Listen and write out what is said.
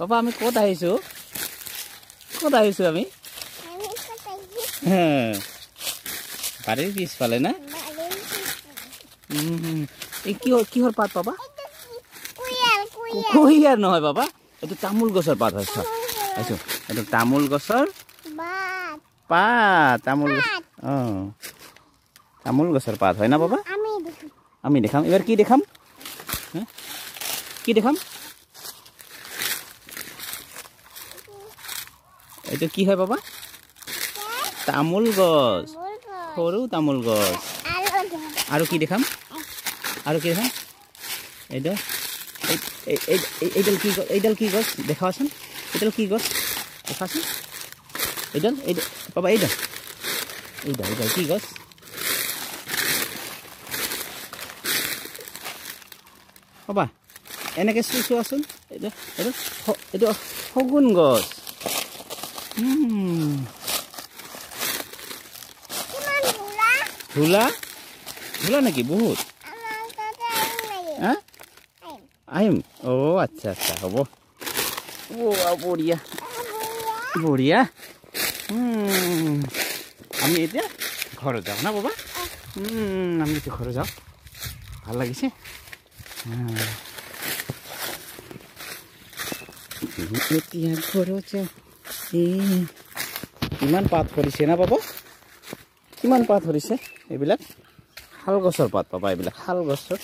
papa আমি ক'ত আহিছো আমি বাৰীৰ পিছফালে না এই কিহৰ পাত পাপা কুঁহিয়াৰ নহয় বাবা এইটো তামোল গছৰ পাত হয় এইটো তামোল গছৰ পাত তামোল গছৰ পাত হয় না বাবা আমি দেখাম এবাৰ কি দেখাম এইটো কি হয় বাবা তামোল গছ সৰু তামোল গছ আৰু কি দেখাম এইডাল কি গছ দেখাওচোন এইডাল কি গছ দেখাচোন এইডাল পাপা এইডাল কি গছ পাপা এনেকে চোৱাচোন এইটো শগুন গছ ধুলা নেকি বহুত আহিম আচ্ছা হ'ব বঢ়িয়া আমি এতিয়া ঘৰত যাওঁ না বাবা আমি এতিয়া ঘৰত যাওঁ ভাল লাগিছে এতিয়া ঘৰত যাওঁ কিমান পাত সৰিছে না বাবা কিমান পাত সৰিছে এইবিলাক শাল গছৰ পাত পাবা এইবিলাক শাল গছৰ